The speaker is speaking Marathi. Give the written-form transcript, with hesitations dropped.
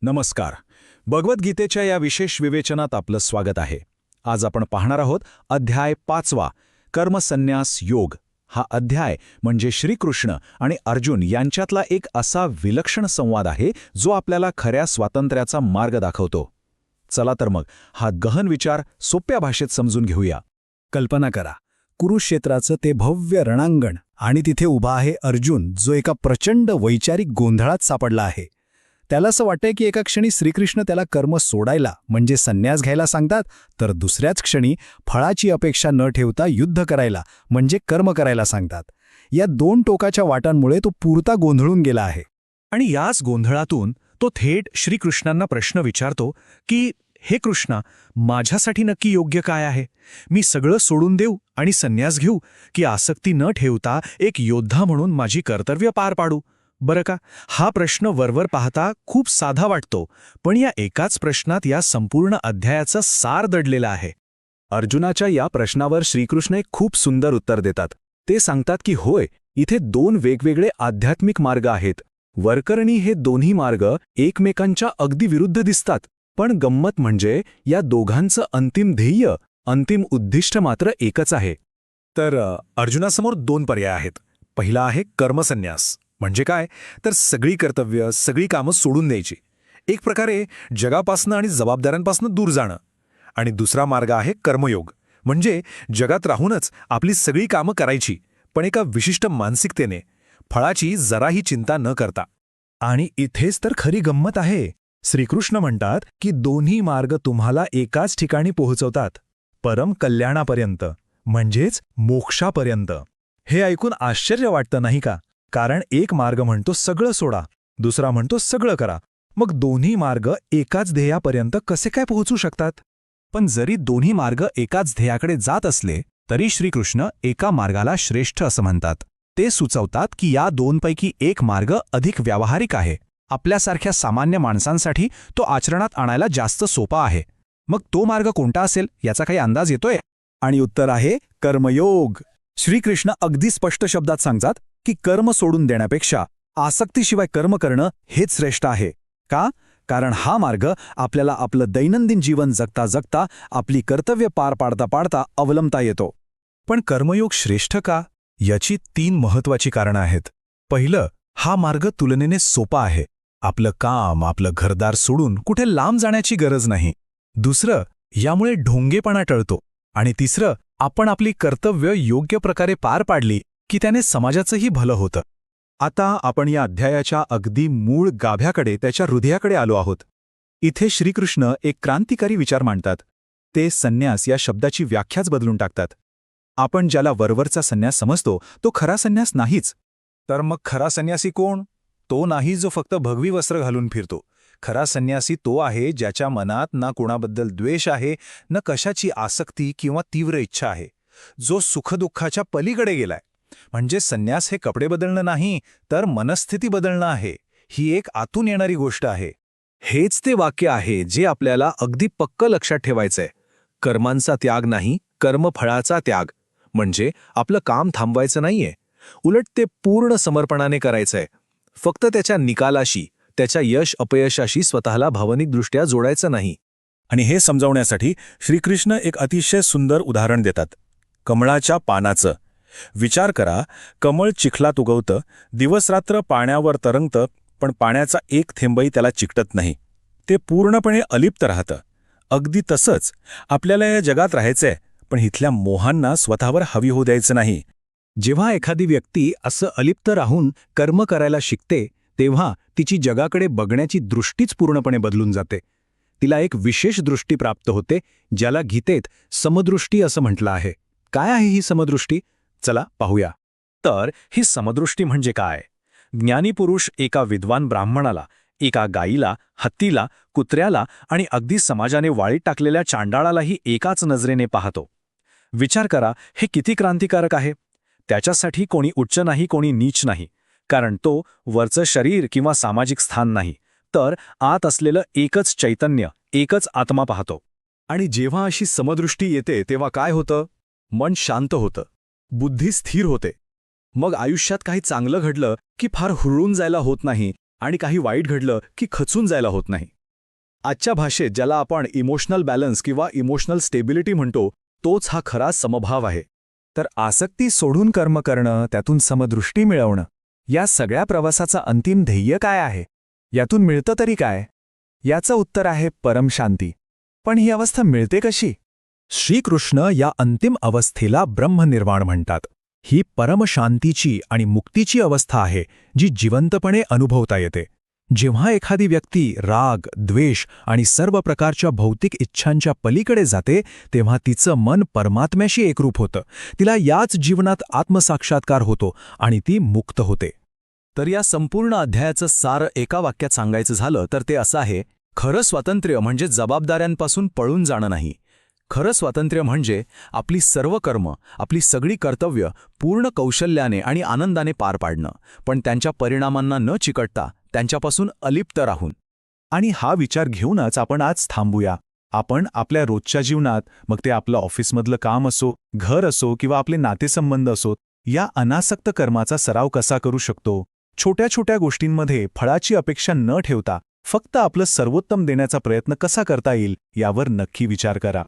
नमस्कार. भगवद्गीतेच्या या विशेष विवेचनात आपलं स्वागत आहे. आज आपण पाहणार आहोत अध्याय 5वा कर्मसन्यास योग. हा अध्याय म्हणजे श्रीकृष्ण आणि अर्जुन यांच्यातला एक असा विलक्षण संवाद आहे जो आपल्याला खऱ्या स्वातंत्र्याचा मार्ग दाखवतो. चला तर मग हा गहन विचार सोप्या भाषेत समजून घेऊया. कल्पना करा, कुरुक्षेत्राचं ते भव्य रणांगण आणि तिथे उभा आहे अर्जुन, जो एका प्रचंड वैचारिक गोंधळात सापडला आहे. त्याला असं वाटतंय की एका क्षणी श्रीकृष्ण त्याला कर्म सोडायला म्हणजे संन्यास घ्यायला सांगतात, तर दुसऱ्याच क्षणी फळाची अपेक्षा न ठेवता युद्ध करायला म्हणजे कर्म करायला सांगतात. या दोन टोकाच्या वाटांमुळे तो पुरता गोंधळून गेला आहे. आणि याच गोंधळातून तो थेट श्रीकृष्णांना प्रश्न विचारतो की हे कृष्णा, माझ्यासाठी नक्की योग्य काय आहे? मी सगळं सोडून देऊ आणि संन्यास घेऊ, की आसक्ती न ठेवता एक योद्धा म्हणून माझी कर्तव्य पार पाडू? बरं का, हा प्रश्न वरवर पाहता खूप साधा वाटतो, पण या एकाच प्रश्नात या संपूर्ण अध्यायाचं सार दडलेलं आहे. अर्जुनाच्या या प्रश्नावर श्रीकृष्ण एक खूप सुंदर उत्तर देतात. ते सांगतात की होय, इथे दोन वेगवेगळे आध्यात्मिक मार्ग आहेत. वरकरणी हे दोन्ही मार्ग एकमेकांच्या अगदी विरुद्ध दिसतात, पण गंमत म्हणजे या दोघांचं अंतिम ध्येय, अंतिम उद्दिष्ट मात्र एकच आहे. तर अर्जुनासमोर दोन पर्याय आहेत. पहिला आहे कर्मसन्यास. म्हणजे काय? तर सगळी कर्तव्य, सगळी कामं सोडून द्यायची, एक प्रकारे जगापासनं आणि जबाबदाऱ्यांपासनं दूर जाणं. आणि दुसरा मार्ग आहे कर्मयोग. म्हणजे जगात राहूनच आपली सगळी कामं करायची, पण एका विशिष्ट मानसिकतेने, फळाची जराही चिंता न करता. आणि इथेच तर खरी गंमत आहे. श्रीकृष्ण म्हणतात की दोन्ही मार्ग तुम्हाला एकाच ठिकाणी पोहोचवतात, परम कल्याणापर्यंत, म्हणजेच मोक्षापर्यंत. हे ऐकून आश्चर्य वाटतं नाही का? कारण एक मार्ग म्हणतो सगळं सोडा, दुसरा म्हणतो सगळं करा. मग दोन्ही मार्ग एकाच ध्येयापर्यंत कसे काय पोहोचू शकतात? पण जरी दोन्ही मार्ग एकाच ध्येयाकडे जात असले तरी श्रीकृष्ण एका मार्गाला श्रेष्ठ असं म्हणतात. ते सुचवतात की या दोनपैकी एक मार्ग अधिक व्यावहारिक आहे. आपल्यासारख्या सामान्य माणसांसाठी तो आचरणात आणायला जास्त सोपा आहे. मग तो मार्ग कोणता असेल याचा काही अंदाज येतोय? आणि उत्तर आहे कर्मयोग. श्रीकृष्ण अगदी स्पष्ट शब्दात सांगतात की कर्म सोडून देण्यापेक्षा आसक्तीशिवाय कर्म करणं हेच श्रेष्ठ आहे. का? कारण हा मार्ग आपल्याला आपलं दैनंदिन जीवन जगता जगता आपली कर्तव्य पार पाडता पाडता अवलंबता येतो. पण कर्मयोग श्रेष्ठ का? याची 3 महत्वाची कारणं आहेत. पहिलं, हा मार्ग तुलनेने सोपा आहे. आपलं काम, आपलं घरदार सोडून कुठे लांब जाण्याची गरज नाही. दुसरं, यामुळे ढोंगेपणा टळतो. आणि तिसरं, आपण आपली कर्तव्य योग्य प्रकारे पार पाडली की त्याने समाजाचंही भलं होतं. आता आपण या अध्यायाच्या अगदी मूळ गाभ्याकडे, त्याच्या हृदयाकडे आलो आहोत. इथे श्रीकृष्ण एक क्रांतिकारी विचार मांडतात. ते संन्यास या शब्दाची व्याख्याच बदलून टाकतात. आपण ज्याला वरवरचा संन्यास समजतो तो खरा संन्यास नाहीच. तर मग खरा संन्यासी कोण? तो नाही जो फक्त भगवी वस्त्र घालून फिरतो. खरा संन्यासी तो आहे ज्याच्या मनात ना कोणाबद्दल द्वेष आहे, न कशाची आसक्ती किंवा तीव्र इच्छा आहे, जो सुखदुःखाच्या पलीकडे गेलाय. म्हणजे संन्यास हे कपडे बदलणं नाही, तर मनस्थिती बदलणं आहे. ही एक आतून येणारी गोष्ट आहे. हेच ते वाक्य आहे जे आपल्याला अगदी पक्क लक्षात ठेवायचंय. कर्मांचा त्याग नाही, कर्मफळाचा त्याग. म्हणजे आपलं काम थांबवायचं नाहीये, उलट ते पूर्ण समर्पणाने करायचंय. फक्त त्याच्या निकालाशी, त्याच्या यश अपयशाशी स्वतःला भावनिकदृष्ट्या जोडायचं नाही. आणि हे समजावण्यासाठी श्रीकृष्ण एक अतिशय सुंदर उदाहरण देतात. कमळाच्या पानाचं. विचार करा, कमळ चिखलात उगवतं, दिवसरात्र पाण्यावर तरंगतं, पण पाण्याचा एक थेंबही त्याला चिकटत नाही. ते पूर्णपणे अलिप्त राहतं. अगदी तसंच आपल्याला या जगात राहायचंय, पण इथल्या मोहांना स्वतःवर हवी होऊ द्यायचं नाही. जेव्हा एखादी व्यक्ती असं अलिप्त राहून कर्म करायला शिकते, तेव्हा तिची जगाकडे बघण्याची दृष्टीच पूर्णपणे बदलून जाते. तिला एक विशेष दृष्टी प्राप्त होते, ज्याला गीतेत समदृष्टी असं म्हटलं आहे. काय आहे ही समदृष्टी? चला पाहूया. तर ही समदृष्टी म्हणजे काय? ज्ञानी पुरुष एका विद्वान ब्राह्मणाला, एका गाईला, हत्तीला, कुत्र्याला आणि अगदी समाजाने वाळीत टाकलेल्या चांडाळालाही एकाच नजरेने पाहतो. विचार करा, हे किती क्रांतिकारक आहे. त्याच्यासाठी कोणी उच्च नाही, कोणी नीच नाही. कारण तो वरचं शरीर किंवा सामाजिक स्थान नाही, तर आत असलेलं एकच चैतन्य, एकच आत्मा पाहतो. आणि जेव्हा अशी समदृष्टी येते तेव्हा काय होतं? मन शांत होतं, बुद्धी स्थिर होते. मग आयुष्यात काही चांगलं घडलं की फार हुरळून जायला होत नाही, आणि काही वाईट घडलं की खचून जायला होत नाही. आजच्या भाषेत ज्याला आपण इमोशनल बॅलन्स किंवा इमोशनल स्टेबिलिटी म्हणतो, तोच हा खरा समभाव आहे. तर आसक्ती सोडून कर्म करणं, त्यातून समदृष्टी मिळवणं, या सगळ्या प्रवासाचं अंतिम ध्येय काय आहे? यातून मिळतं तरी काय? याचं उत्तर आहे परमशांती. पण ही अवस्था मिळते कशी? श्रीकृष्ण या अंतिम अवस्थेला ब्रह्मनिर्वाण म्हणतात. ही परमशांतीची आणि मुक्तीची अवस्था आहे जी जिवंतपणे अनुभवता येते. जेव्हा एखादी व्यक्ती राग, द्वेष आणि सर्व प्रकारच्या भौतिक इच्छांच्या पलीकडे जाते, तेव्हा तिचं मन परमात्म्याशी एकरूप होतं. तिला याच जीवनात आत्मसाक्षात्कार होतो आणि ती मुक्त होते. तर या संपूर्ण अध्यायाचं सार एका वाक्यात सांगायचं झालं तर ते असं आहे: खरं स्वातंत्र्य म्हणजे जबाबदाऱ्यांपासून पळून जाणं नाही. खरं स्वातंत्र्य म्हणजे आपली सर्व कर्म, आपली सगळी कर्तव्य पूर्ण कौशल्याने आणि आनंदाने पार पाडणं, पण त्यांच्या परिणामांना न चिकटता त्यांच्यापासून अलिप्त राहून. आणि हा विचार घेऊनच आपण आज थांबूया. आपण आपल्या रोजच्या जीवनात, मग ते आपलं ऑफिसमधलं काम असो, घर असो किंवा आपले नातेसंबंध असोत, या अनासक्त कर्माचा सराव कसा करू शकतो? छोट्या छोट्या गोष्टींमध्ये फळाची अपेक्षा न ठेवता फक्त आपलं सर्वोत्तम देण्याचा प्रयत्न कसा करता येईल यावर नक्की विचार करा.